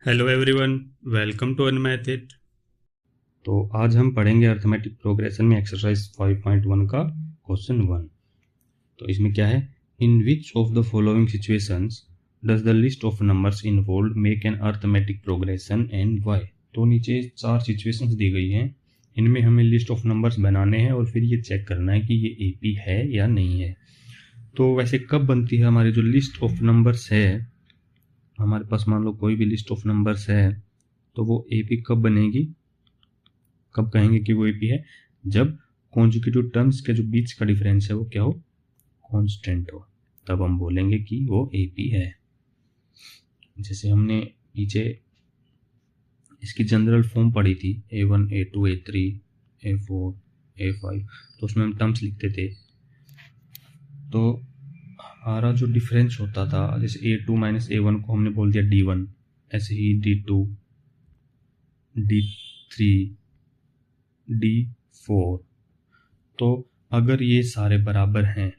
Hello everyone, welcome to Unmathed. तो आज हम पढ़ेंगे अर्थमेटिक प्रोग्रेशन में एक्सरसाइज 5.1 का क्वेश्चन 1। तो इसमें क्या है, in which of the following situations does the list of numbers involve make an arithmetic progression and why. तो नीचे 4 सिचुएशंस दी गई हैं, इनमें हमें लिस्ट ऑफ नंबर्स बनाने हैं और फिर ये चेक करना है कि ये एपी है या नहीं है। तो वैसे कब बनती है हमारी जो लिस्ट ऑफ नंबर्स है, हमारे पास मान लो कोई भी लिस्ट ऑफ नंबर्स है, तो वो एपी कब बनेगी, कब कहेंगे कि वो एपी है, जब कॉन्जुगेटिव टर्म्स के जो बीच का डिफरेंस है वो क्या हो, कांस्टेंट हो, तब हम बोलेंगे कि वो एपी है। जैसे हमने पीछे इसकी जनरल फॉर्म पढ़ी थी A1 A2 A3 A4 A5, तो उसमें हम टर्म्स लिखते थे। तो हमारा जो डिफरेंस होता था, जैसे A2 माइनस A1 को हमने बोल दिया D1, ऐसे ही D2 D3 D4। तो अगर ये सारे बराबर हैं,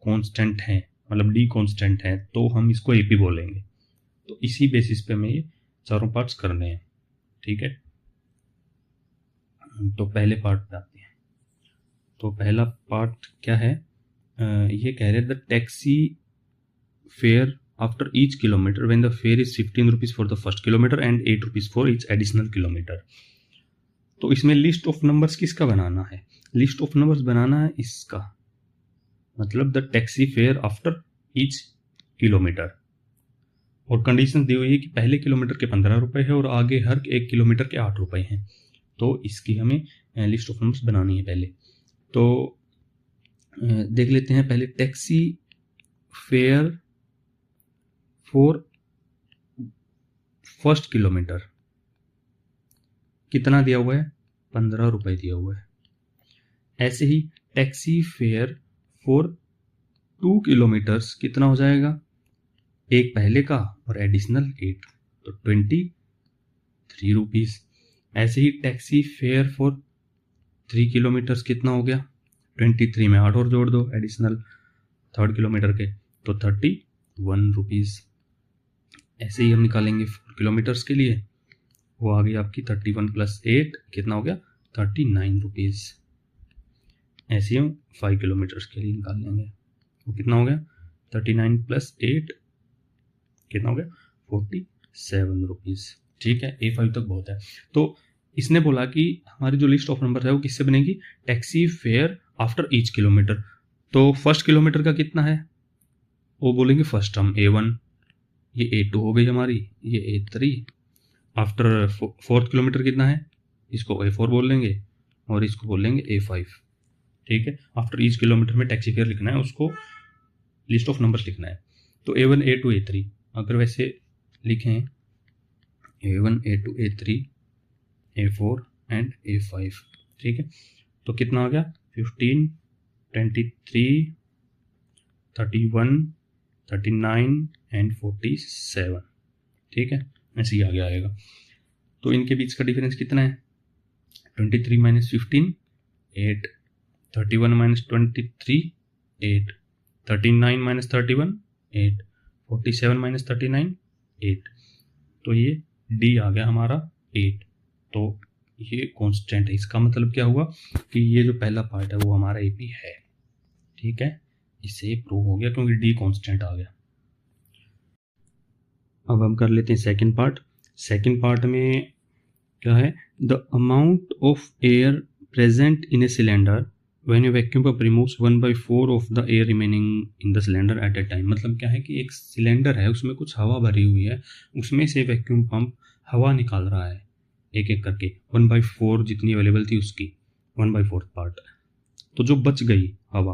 कांस्टेंट हैं, मतलब डी कांस्टेंट है, तो हम इसको एपी बोलेंगे। तो इसी बेसिस पे हमें ये चारों पार्ट्स करने हैं, ठीक है। तो पहले पार्ट पे आते हैं। तो पहला पार्ट क्या है, ये कह रहे हैं the taxi fare after each kilometre when the fair is 15 rupees for the first kilometre and 8 rupees for each additional kilometre. तो इसमें लिस्ट ऑफ नंबर्स किसका बनाना है, लिस्ट ऑफ नंबर्स बनाना है इसका, मतलब the taxi fare after each kilometre. और condition दी हुई है कि पहले किलोमीटर के 15 रुपए है और आगे हर एक किलोमीटर के 8 रुपए हैं। तो इसकी हमें लिस्ट ऑफ नंबर्स बनानी है पहले। तो देख लेते हैं पहले, taxi fare for first kilometre कितना दिया हुआ है, 15 रुपए दिया हुआ है। ऐसे ही टैक्सी फेयर फॉर 2 किलोमीटर्स कितना हो जाएगा, एक पहले का और एडिशनल 8, तो 23 रुपीज। ऐसे ही टैक्सी फेयर फॉर 3 किलोमीटर्स कितना हो गया, 23 में 8 और जोड़ दो एडिशनल थर्ड किलोमीटर के, तो 31 रुपीज। ऐसे ही हम निकालेंगे 4 किलोमीटर्स के लिए, वो आ गई आपकी 31 प्लस 8 कितना हो गया, 39 रुपीज। ऐसे ही हम 5 किलोमीटर्स के लिए निकाल लेंगे, वो कितना हो गया, 39 प्लस 8 कितना हो गया, 47 रुपीज। ठीक है, A5 तक बहुत है। तो इसने बोला कि हमारी जो लिस्ट ऑफ नंबर है वो किससे बनेगी, taxi fare after each kilometre. तो फर्स्ट किलोमीटर का कितना है, वो बोलेंगे फर्स्ट टर्म A1, ये A2 हो गई हमारी, ये A3। आफ्टर फोर्थ किलोमीटर कितना है, इसको A4 बोल लेंगे और इसको बोल लेंगे A5। ठीक है, आफ्टर ईच किलोमीटर में टैक्सी फेयर लिखना है, उसको लिस्ट ऑफ नंबर्स लिखना है। तो A1 A2 A3 अगर वैसे लिखें, A1 A2 A3 A4 and A5, ठीक है। तो कितना आ गया, 15 23 31 39 एंड 47, ठीक है, ऐसे ही आगे आएगा। तो इनके बीच का डिफरेंस कितना है, 23 माइनस 15 8, 31 माइनस 23 8, 39 माइनस 31 8, 47 माइनस 39 8। तो ये डी आ गया हमारा 8। तो ये कांस्टेंट है, इसका मतलब क्या हुआ कि ये जो पहला पार्ट है वो हमारा एपी है, ठीक है। इससे प्रूव हो गया क्योंकि डी कांस्टेंट आ गया। अब हम कर लेते हैं सेकंड पार्ट। सेकंड पार्ट में क्या है, the amount of air present in a cylinder when A vacuum pump removes 1/4 of the air remaining in the cylinder eight A time. मतलब क्या है कि एक सिलेंडर है, उसमें कुछ हवा भरी हुई है, उसमें से वैक्यूम पंप हवा निकाल रहा है एक एक करके, 1/4 जितनी अवेलेबल थी उसकी 1/4 पार्ट। तो जो बच गई हवा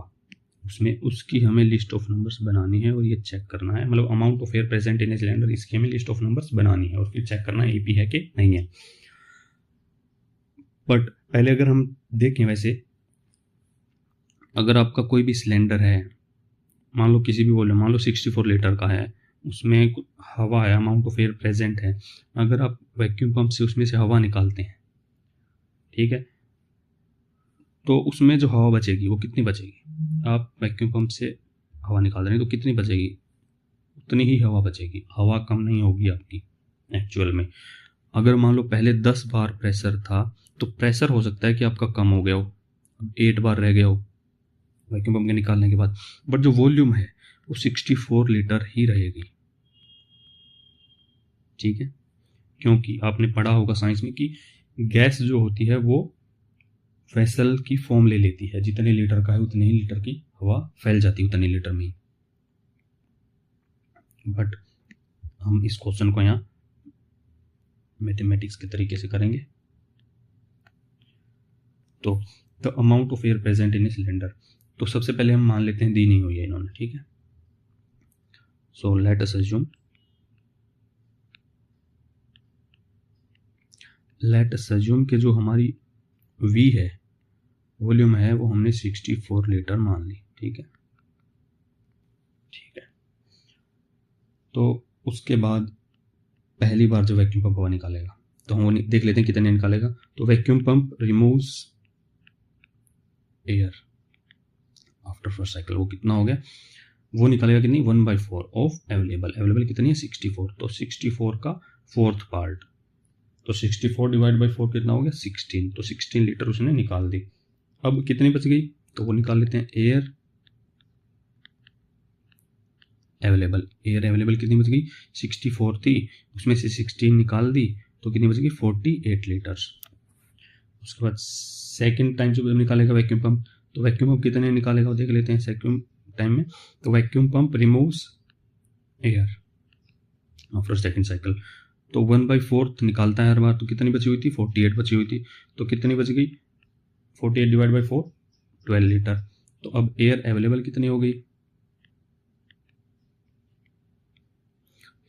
उसमें, उसकी हमें लिस्ट ऑफ नंबर्स बनानी है और ये चेक करना है, मतलब amount of air present in a cylinder, इसकी हमें लिस्ट ऑफ नंबर्स बनानी है और फिर चेक करना है एपी है कि नहीं है। बट पहले अगर हम देखें, वैसे अगर आपका कोई भी सिलेंडर है, मान लो किसी भी वॉल्यूम, मान लो 64 लीटर का है, उसमें हवा है, अमाउंट ऑफ एयर प्रेजेंट है, अगर आप वैक्यूम पंप से उसमें से हवा निकालते हैं, ठीक है, तो उसमें जो हवा बचेगी वो कितनी बचेगी, आप वैक्यूम पंप से हवा निकाल रहे हैं तो कितनी बचेगी, उतनी ही हवा बचेगी, हवा कम नहीं होगी आपकी एक्चुअल में। अगर मान लो पहले 10 बार प्रेशर था तो प्रेशर हो सकता है कि आपका कम हो गया हो, 8 बार रह गया हो वैक्यूम पंप के निकालने के बाद, बट जो वॉल्यूम है वो 64 लीटर ही रहेगी। ठीक है, क्योंकि आपने पढ़ा होगा साइंस में कि गैस जो होती है वो वेसल की फॉर्म ले लेती है, जितने लीटर का है उतने ही लीटर की हवा फैल जाती है उतने लीटर में ही। बट हम इस क्वेश्चन को यहाँ मैथमेटिक्स के तरीके से करेंगे। तो the amount of air present in a cylinder, तो सबसे पहले हम मान लेते हैं दी नहीं हुई है इन्होंने, ठीक है। सो लेट अस अज्यूम कि जो हमारी V है, वॉल्यूम है, वो हमने 64 लीटर मान ली। ठीक है, ठीक है। तो उसके बाद पहली बार जो वैक्यूम पंप हवा निकालेगा तो हम देख लेते हैं कितने निकालेगा। तो vacuum pump removes air after first cycle, वो कितना हो गया, वो निकालेगा कितनी, 1/4 ऑफ अवेलेबल कितनी है, 64। तो 64 का फोर्थ पार्ट, तो 64 डिवाइड बाई 4 कितना हो गया, 16। तो 16 लीटर उसने निकाल दी। अब कितनी बच गई, तो वो निकाल लेते हैं एयर अवेलेबल कितनी बच गई, 64 थी, उसमें से 16 निकाल दी तो कितनी बच गई, 48 लीटर्स। उसके बाद सेकंड टाइम जब निकालेगा वैक्यूम पंप, तो वैक्यूम पंप कितने निकालेगा वो देख लेते हैं सेकंड टाइम में। तो vacuum pump removes air after second cycle, तो 1/4 निकालता है हर बार, तो कितनी बची हुई थी, 48 बची हुई थी। तो कितनी बच गई, 48 डिवाइड बाई 4, 12 लीटर। तो अब एयर अवेलेबल कितनी हो गई,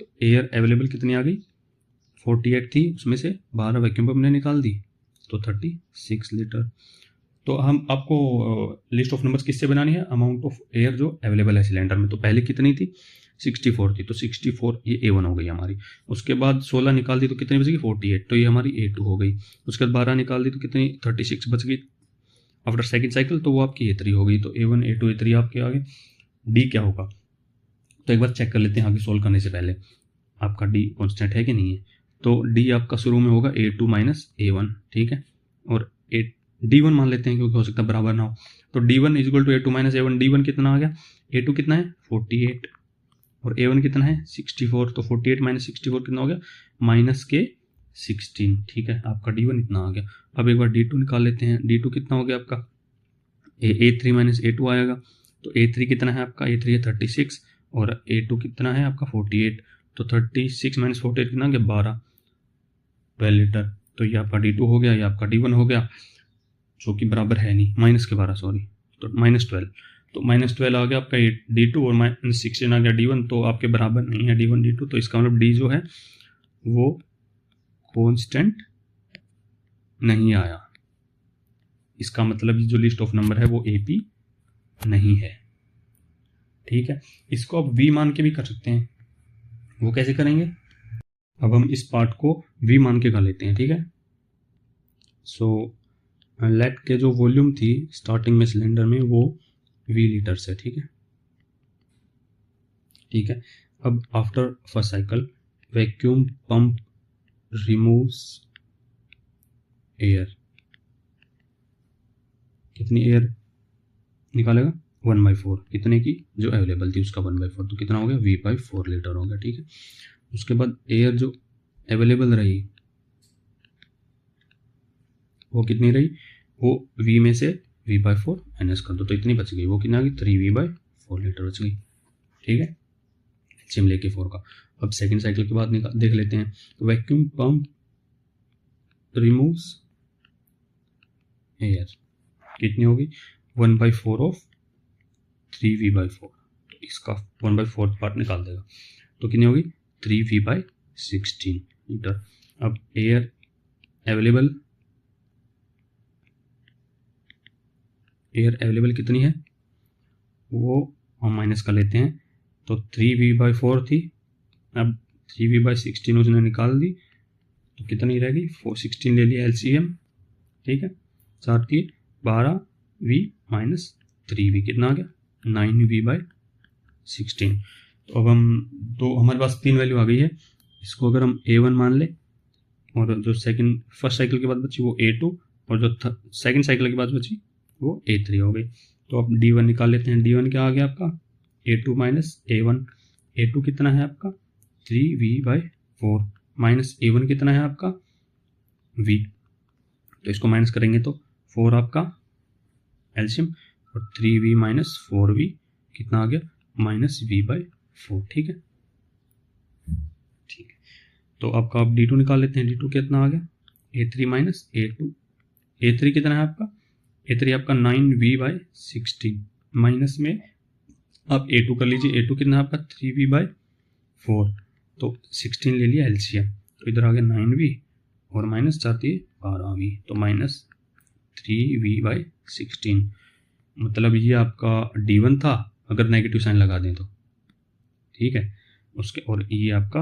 तो एयर अवेलेबल कितनी आ गई, 48 थी, उसमें से 12 वैक्यूम पंप ने निकाल दी, तो 36 लीटर। तो हम आपको लिस्ट ऑफ नंबर्स किससे बनानी है, अमाउंट ऑफ एयर जो अवेलेबल है सिलेंडर में। तो पहले कितनी थी, 64 थी, तो 64 ये A1 हो गई हमारी। उसके बाद 16 निकाल दी तो कितनी बच गई, 48, तो ये हमारी A2 हो गई। उसके बाद 12 निकाल दी तो कितनी, 36 बच गई आफ्टर सेकंड साइकिल, तो वो आपकी A3 हो गई। तो A1 A2 A3 आपके आगे। D क्या होगा, तो एक बार चेक कर लेते हैं आगे सोल्व करने से पहले आपका D कॉन्स्टेंट है कि नहीं है। तो D आपका शुरू में होगा A2 माइनस A1, ठीक है, और D1 मान लेते हैं क्योंकि हो सकता है बराबर ना हो। तो D1 is equal to A2 minus A1। D1 कितना आ गया, A2 कितना है 48 और A1 कितना है 64। तो 48 माइनस 64 कितना हो गया, माइनस के 16। ठीक है, आपका D1 इतना आ गया। अब एक बार D2 निकाल लेते हैं। D2 कितना हो गया आपका, A3 माइनस A2 आएगा। तो A3 कितना है आपका, A3 है 36 और A2 कितना है आपका 48। तो 36 माइनस 48 कितना हो गया, 12 लीटर। तो ये आपका D2 हो गया, ये आपका D1 हो गया, जो कि बराबर है नहीं, माइनस के 12 सॉरी, तो -12। तो -12 आ गया आपका D2 और -16 आ गया D1, तो आपके बराबर नहीं है D1 D2। तो इसका मतलब D जो है वो कांस्टेंट नहीं आया। इसका मतलब जो लिस्ट ऑफ नंबर है वो AP नहीं है। ठीक है, इसको आप V मान के भी कर सकते हैं। वो कैसे करेंगे, अब हम इस पार्ट को V मान के कर लेते हैं। ठीक है, सो लेट के जो वॉल्यूम थी स्टार्टिंग में सिलेंडर में वो V लीटर्स है। ठीक है, ठीक है। अब after first cycle vacuum pump removes air, कितनी एयर निकालेगा, 1/4, कितने की, जो अवेलेबल थी उसका 1/4, तो कितना हो गया, V/4 लीटर हो गया। ठीक है, उसके बाद एयर जो अवेलेबल रही वो कितनी रही, वो V में से V/4 माइनस कर दो, तो इतनी बच गई, वो कितना आ गई, 3V/4 लीटर बच गई। ठीक है, एलसीएम लेके 4 का। अब सेकंड साइकिल के बाद देख लेते हैं। तो वैक्यूम पंप रिमूव्स एयर, कितनी होगी, 1/4 ऑफ 3V/4, तो इसका 1/4 पार्ट निकाल देगा, तो कितनी होगी, 3V/16 लीटर। अब एयर अवेलेबल कितनी है, वो हम माइनस कर लेते हैं। तो 3V/4 थी, अब 3V/16 उसने निकाल दी, तो कितनी रहेगी, 16 ले लिया LCM। ठीक है, 4 थी 12V माइनस 3V, कितना आ गया, 9V/16। तो अब हम तो हमारे पास 3 वैल्यू आ गई है। इसको अगर हम A1 मान ले और जो फर्स्ट साइकिल के बाद बची वो A2 और जो सेकंड साइकिल के बाद बची वो A3 हो गई। तो अब D1 निकाल लेते हैं। D1 क्या आ गया आपका A2 माइनस A1। A2 कितना है आपका 3V/4 माइनस A1 कितना है आपका V। तो इसको माइनस करेंगे तो 4 आपका एल्शियम और 3V माइनस 4V कितना आ गया माइनस V/4। ठीक है, ठीक है। तो आपका आप D2 निकाल लेते हैं। D2 कितना आ गया A3 माइनस A2। A3 कितना है आपका A3 आपका 9V/16 माइनस में आप A2 कर लीजिए। A2 कितना है आपका 3V/4। तो 16 ले लिया एलसीएम, तो इधर आ गया 9V और माइनस 4 दिए 12V, तो माइनस 3V/16। मतलब ये आपका D1 था अगर नेगेटिव साइन लगा दें तो, ठीक है। उसके और ये आपका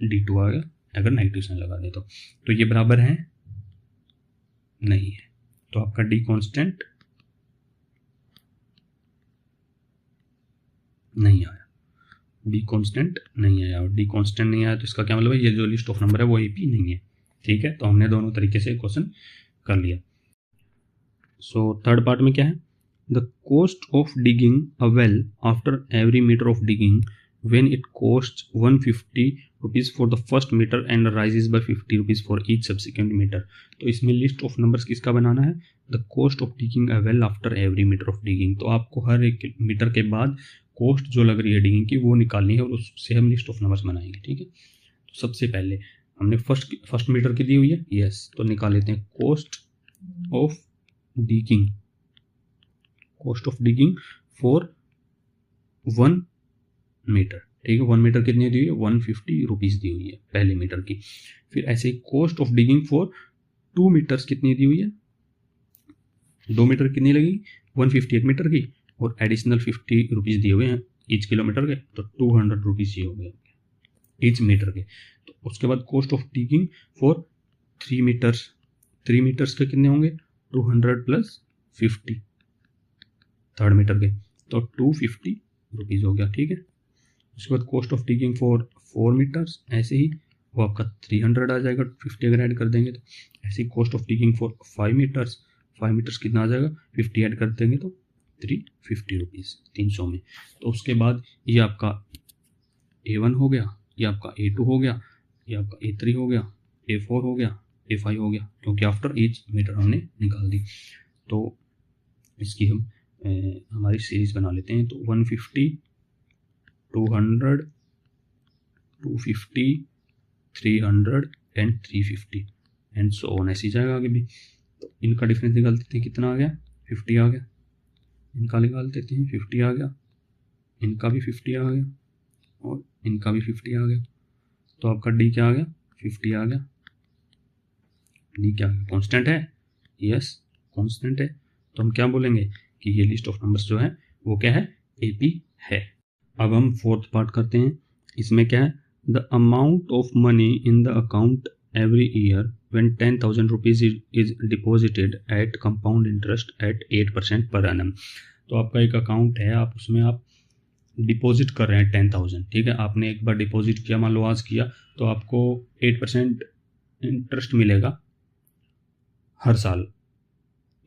D2 आ गया अगर नेगेटिव साइन लगा दें तो ये बराबर है नहीं है। तो आपका D कांस्टेंट नहीं आया, D कांस्टेंट नहीं आया। और D कांस्टेंट नहीं आया तो इसका क्या मतलब है, ये जो लिस्ट ऑफ नंबर है वो AP नहीं है। ठीक है, तो हमने दोनों तरीके से क्वेश्चन कर लिया। सो थर्ड पार्ट में क्या है, the cost of digging a well after every metre of digging when it costs 150 rupees for the first meter and rises by 50 rupees for each subsequent meter। तो इसमें list of numbers किसका बनाना है, the cost of digging a well after every metre of digging. तो आपको हर एक metre के बाद कोस्ट जो लग रही है डिगिंग की वो निकालनी है और उससे हम लिस्ट ऑफ नंबर्स बनाएंगे। ठीक है, तो सबसे पहले हमने फर्स्ट मीटर की दी हुई है, यस, तो निकाल लेते हैं cost of digging. Cost of digging for 1 metre. ठीक है, 1 मीटर कितनी दी हुई है 150 रुपीज़ दी हुई है पहले मीटर की। फिर ऐसे ही cost of digging for 2 metres कितनी दी हुई है, 2 मीटर कितनी लगेगी 150 एक मीटर की और एडिशनल 50 रुपीज़ दिए हुए हैं ईच किलोमीटर के, तो 200 रुपीज़ ये हो गए ईच मीटर के। तो उसके बाद cost of digging for 3 metres, 3 metres के कितने होंगे 200 प्लस 50 थर्ड मीटर के, तो 250 रुपीज़ हो गया। ठीक है, उसके बाद cost of digging for 4 metres, ऐसे ही वो आपका 300 आ जाएगा, 50 अगर ऐड कर देंगे तो। ऐसे ही cost of digging for 5 metres, 5 metres कितना आ जाएगा 50 ऐड कर देंगे तो 350 रुपीज़ 300 में। तो उसके बाद ये आपका A1 हो गया, ये आपका A2 हो गया, ये आपका A3 हो गया, A4 हो गया, A5 हो गया, क्योंकि आफ्टर ईच मीटर हमने निकाल दी। तो इसकी हम हमारी सीरीज बना लेते हैं। तो 150, 200, 250, 300 एंड 350 एंड सो ऑन, ऐसी जाएगा आगे भी। तो इनका डिफरेंस निकाल देते हैं, कितना आ गया 50 आ गया। इनका निकाल देते हैं 50 आ गया, इनका भी 50 आ गया और इनका भी 50 आ गया। तो आपका D क्या आ गया 50 आ गया। D क्या कांस्टेंट है, यस कांस्टेंट है। तो हम क्या बोलेंगे कि ये लिस्ट ऑफ नंबर्स जो है वो क्या है AP है। अब हम फोर्थ पार्ट करते हैं। इसमें क्या है, the amount of money in the account every year when 10,000 rupees is deposited at compound interest at 8% per annum. तो आपका एक अकाउंट है, आप उसमें आप डिपॉजिट कर रहे हैं 10,000। ठीक है, आपने एक बार डिपॉजिट किया, मान लो आज किया, तो आपको 8% इंटरेस्ट मिलेगा हर साल।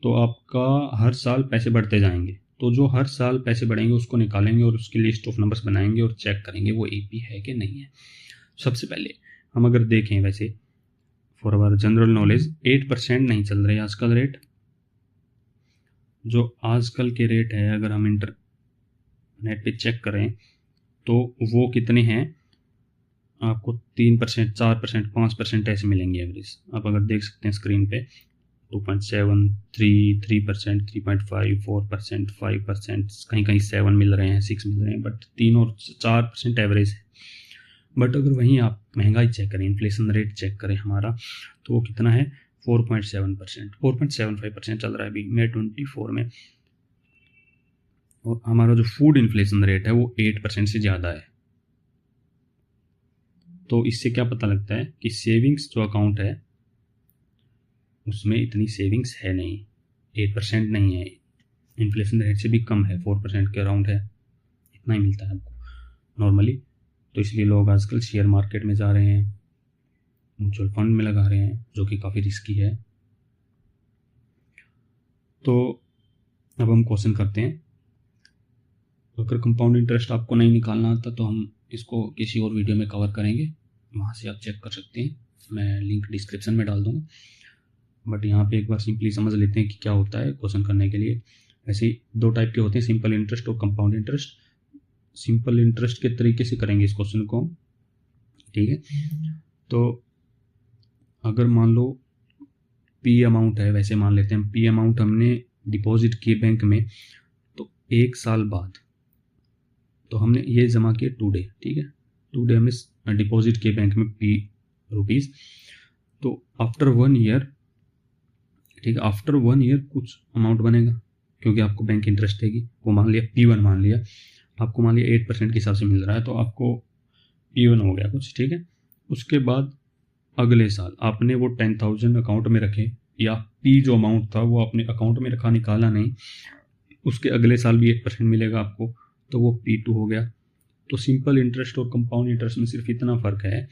तो आपका हर साल पैसे बढ़ते जाएंगे। तो जो हर साल पैसे बढ़ेंगे उसको निकालेंगे और उसकी लिस्ट ऑफ नंबर्स बनाएंगे और चेक करेंगे वो AP है कि नहीं है। सबसे पहले हम अगर देखें, वैसे फॉर अवर जनरल नॉलेज 8% नहीं चल रही आजकल रेट। जो आजकल के रेट है अगर हम इंटरनेट पे चेक करें तो वो कितने हैं, आपको 3%, 4%, 5% ऐसे मिलेंगे एवरेज। आप अगर देख सकते हैं स्क्रीन पे 2.7, 3%, 3.5, 4%, 5%, कहीं कहीं 7 मिल रहे हैं, 6 मिल रहे हैं, बट 3 और 4% एवरेज है। बट अगर वहीं आप महंगाई चेक करें, इन्फ्लेशन रेट चेक करें हमारा, तो वो कितना है 4.7%, 4.75% चल रहा है अभी मई 24 में। और हमारा जो फूड इन्फ्लेशन रेट है वो 8% से ज़्यादा है। तो इससे क्या पता लगता है कि सेविंग्स जो अकाउंट है उसमें इतनी सेविंग्स है नहीं, 8% नहीं है, इन्फ्लेशन रेट से भी कम है, 4% के अराउंड है, इतना ही मिलता है आपको। नॉर्मली, तो इसलिए लोग आजकल शेयर मार्केट में जा रहे हैं, म्यूचुअल फंड में लगा रहे हैं, जो कि काफ़ी रिस्की है। तो अब हम क्वेश्चन करते हैं। अगर कंपाउंड इंटरेस्ट आपको नहीं निकालना आता तो हम इसको किसी और वीडियो में कवर करेंगे, वहाँ से आप चेक कर सकते हैं, मैं लिंक डिस्क्रिप्शन में डाल दूँगा। बट यहाँ पे एक बार सिंपली समझ लेते हैं कि क्या होता है क्वेश्चन करने के लिए। ऐसे ही 2 टाइप के होते हैं, सिंपल इंटरेस्ट और कंपाउंड इंटरेस्ट। सिंपल इंटरेस्ट के तरीके से करेंगे इस क्वेश्चन को, ठीक है। तो अगर मान लो पी अमाउंट है, वैसे मान लेते हैं पी अमाउंट हमने डिपॉजिट किए बैंक में, तो 1 साल बाद तो हमने ये जमा किए टुडे, ठीक है, टुडे हमें डिपॉजिट किए बैंक में पी रुपीज़। तो आफ्टर 1 ईयर, ठीक है, आफ्टर 1 ईयर कुछ अमाउंट बनेगा, क्योंकि आपको बैंक इंटरेस्ट देगी। वो मान लिया P1 मान लिया, आपको मान लिया 8% के हिसाब से मिल रहा है, तो आपको P1 हो गया कुछ, ठीक है। उसके बाद अगले साल आपने वो 10,000 अकाउंट में रखे, या P जो अमाउंट था वो अपने अकाउंट में रखा, निकाला नहीं, उसके अगले साल भी 8% मिलेगा आपको, तो वो P2 हो गया। तो सिंपल इंटरेस्ट और कंपाउंड इंटरेस्ट में सिर्फ इतना फ़र्क है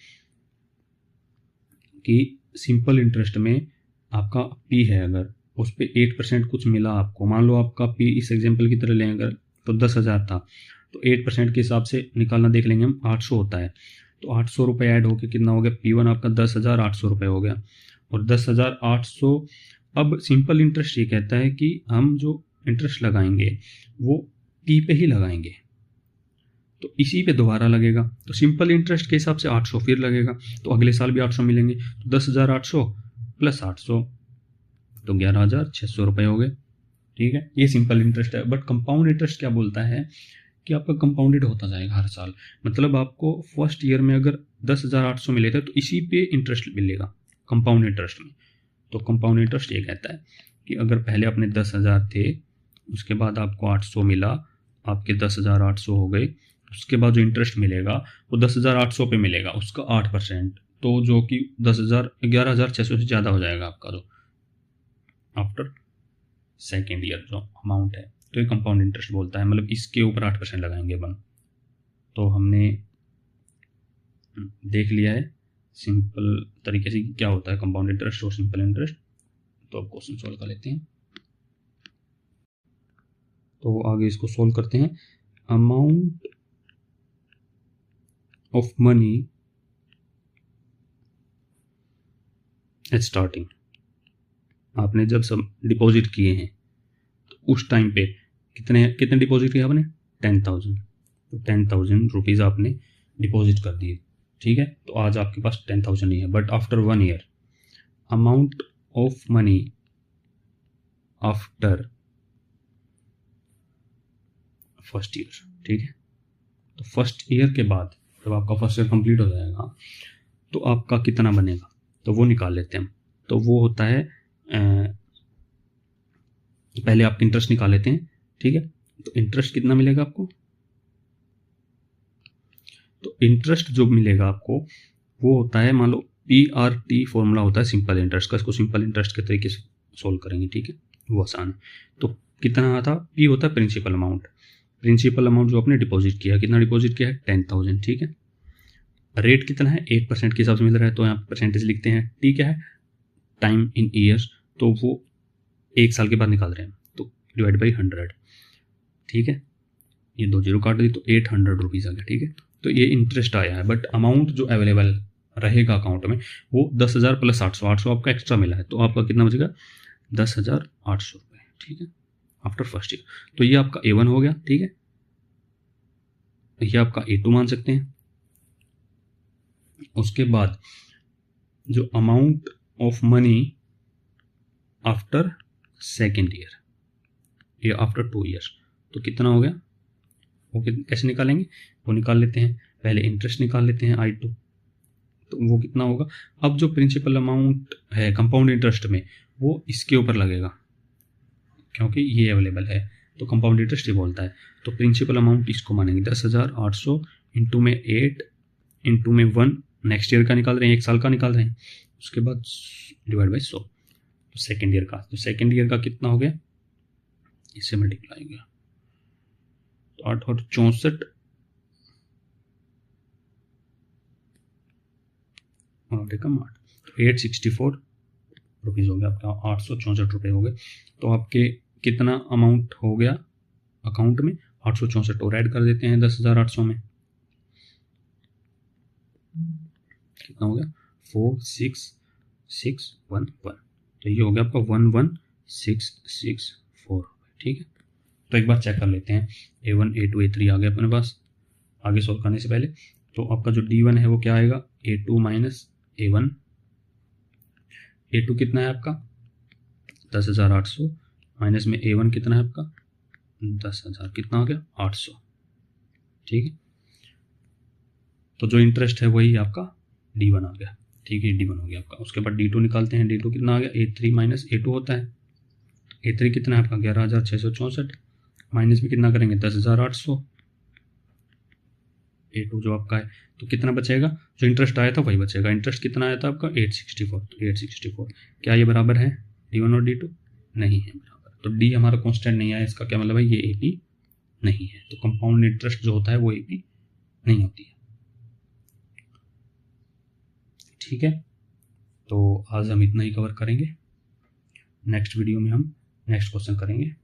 कि सिंपल इंटरेस्ट में आपका P है, अगर उस पर 8% कुछ मिला आपको, मान लो आपका P इस एग्जाम्पल की तरह लें अगर, तो 10,000 था, तो 8% के हिसाब से निकालना देख लेंगे हम, 800 होता है, तो 800 रुपये ऐड होकर कितना हो गया, P1 आपका 10,800 रुपये हो गया। और 10,800, अब सिंपल इंटरेस्ट ये कहता है कि हम जो इंटरेस्ट लगाएंगे वो P पे ही लगाएंगे, तो इसी पे दोबारा लगेगा। तो सिंपल इंटरेस्ट के हिसाब से 800 फिर लगेगा, तो अगले साल भी 800 मिलेंगे, तो 10,800 प्लस 800 तो 11,600 रुपये हो गए, ठीक है। ये सिंपल इंटरेस्ट है। बट कंपाउंड इंटरेस्ट क्या बोलता है कि आपका कंपाउंडेड होता जाएगा हर साल, मतलब आपको फर्स्ट ईयर में अगर 10,800 मिले थे तो इसी पे इंटरेस्ट मिलेगा कंपाउंड इंटरेस्ट में। तो कंपाउंड इंटरेस्ट ये कहता है कि अगर पहले अपने 10,000 थे, उसके बाद आपको 800 मिला, आपके 10,800 हो गए, उसके बाद जो इंटरेस्ट मिलेगा वो 10,800 पे मिलेगा, उसका 8%, तो जो कि 11,600 से ज़्यादा हो जाएगा आपका जो आफ्टर सेकेंड ईयर जो अमाउंट है। तो ये कंपाउंड इंटरेस्ट बोलता है, मतलब इसके ऊपर 8% लगाएंगे अपन। तो हमने देख लिया है सिंपल तरीके से कि क्या होता है कंपाउंड इंटरेस्ट और सिंपल इंटरेस्ट। तो अब क्वेश्चन सॉल्व कर लेते हैं। तो आगे इसको सॉल्व करते हैं। Amount of money at starting, आपने जब सब डिपॉजिट किए हैं तो उस टाइम पे कितने डिपॉजिट किया आपने, 10,000, तो 10,000 रुपीज़ आपने डिपॉजिट कर दिए, ठीक है। तो आज आपके पास 10,000 नहीं है, but after 1 year amount of money after first year, ठीक है। तो फर्स्ट ईयर के बाद जब आपका फर्स्ट ईयर कंप्लीट हो जाएगा तो आपका कितना बनेगा, तो वो निकाल लेते हैं हम। तो वो होता है पहले आप इंटरेस्ट निकाल लेते हैं, ठीक है। तो इंटरेस्ट कितना मिलेगा आपको, तो इंटरेस्ट जो मिलेगा आपको वो होता है, मान लो PRT फॉर्मूला होता है सिंपल इंटरेस्ट का, इसको सिंपल इंटरेस्ट के तरीके से सोल्व करेंगे, ठीक है, वो आसान है। तो कितना आता, P होता है प्रिंसिपल अमाउंट, प्रिंसिपल अमाउंट जो आपने डिपॉजिट किया, कितना डिपॉजिट किया है, 10,000, ठीक है। रेट कितना है, 8% के हिसाब से मिल रहा है, तो यहाँ परसेंटेज लिखते हैं, ठीक है। टाइम इन ईयर्स, तो वो 1 साल के बाद निकाल रहे हैं, तो डिवाइड बाई 100, ठीक है। ये 2 जीरो काट दी तो 800 रुपीज़ आ गया, ठीक है। तो ये इंटरेस्ट आया है, बट अमाउंट जो अवेलेबल रहेगा अकाउंट में वो 10,000 प्लस 800 आपका एक्स्ट्रा मिला है, तो आपका कितना बचेगा, 10,800 रुपये, ठीक है, आफ्टर फर्स्ट ईयर। तो ये आपका A1 हो गया, ठीक है। ये आपका A2 मान सकते हैं। उसके बाद जो amount of money after second year या आफ्टर 2 ईयर्स, तो कितना हो गया, वो कैसे निकालेंगे, वो निकाल लेते हैं, पहले इंटरेस्ट निकाल लेते हैं I2, तो वो कितना होगा। अब जो प्रिंसिपल अमाउंट है कंपाउंड इंटरेस्ट में वो इसके ऊपर लगेगा, क्योंकि ये अवेलेबल है, तो कंपाउंड इंटरेस्ट ये बोलता है। तो प्रिंसिपल अमाउंट इसको मानेंगे 10,800 इंटू में 8 इंटू में 1, नेक्स्ट ईयर का निकाल रहे हैं, 1 साल का निकाल रहे हैं, उसके बाद डिवाइड बाई 100, तो सेकेंड ईयर का, तो सेकेंड ईयर का कितना हो गया, इससे मल्टीप्लाई हो गया, तो 8 और 64 8 एकम 8, 864 रुपीज़ हो गया आपका, 864 रुपये हो गए। तो आपके कितना अमाउंट हो गया अकाउंट में? 864, और ऐड कर देते हैं 10,800 में, कितना हो गया? 46611। तो ये हो गया आपका 11664। ठीक है, तो एक बार चेक कर लेते हैं। A1 A2 A3 आ गया अपने पास आगे सॉल्व करने से पहले। तो आपका जो D1 है वो क्या आएगा? A2 minus A1। A2 कितना है आपका? 10,800 माइनस में A1 कितना है आपका? 10,000, कितना हो गया? 800। ठीक है, तो जो इंटरेस्ट है वही आपका D1 आ गया। ठीक है, D1 हो गया आपका। उसके बाद D2 निकालते हैं। D2 कितना आ गया? A3 माइनस A2 होता है। A3 कितना है आपका? 11,664 माइनस में कितना करेंगे? 10,800। A2 जो आपका है, तो कितना बचेगा? जो इंटरेस्ट आया था वही बचेगा। इंटरेस्ट कितना आया था आपका? 864। तो 864 क्या ये बराबर है D1 और D2? नहीं है बराबर। तो D हमारा कांस्टेंट नहीं आया, इसका क्या मतलब है? ये AP नहीं है। तो कंपाउंड इंटरेस्ट जो होता है वो AP नहीं होती है। ठीक है, तो आज हम इतना ही कवर करेंगे। नेक्स्ट वीडियो में हम नेक्स्ट क्वेश्चन करेंगे।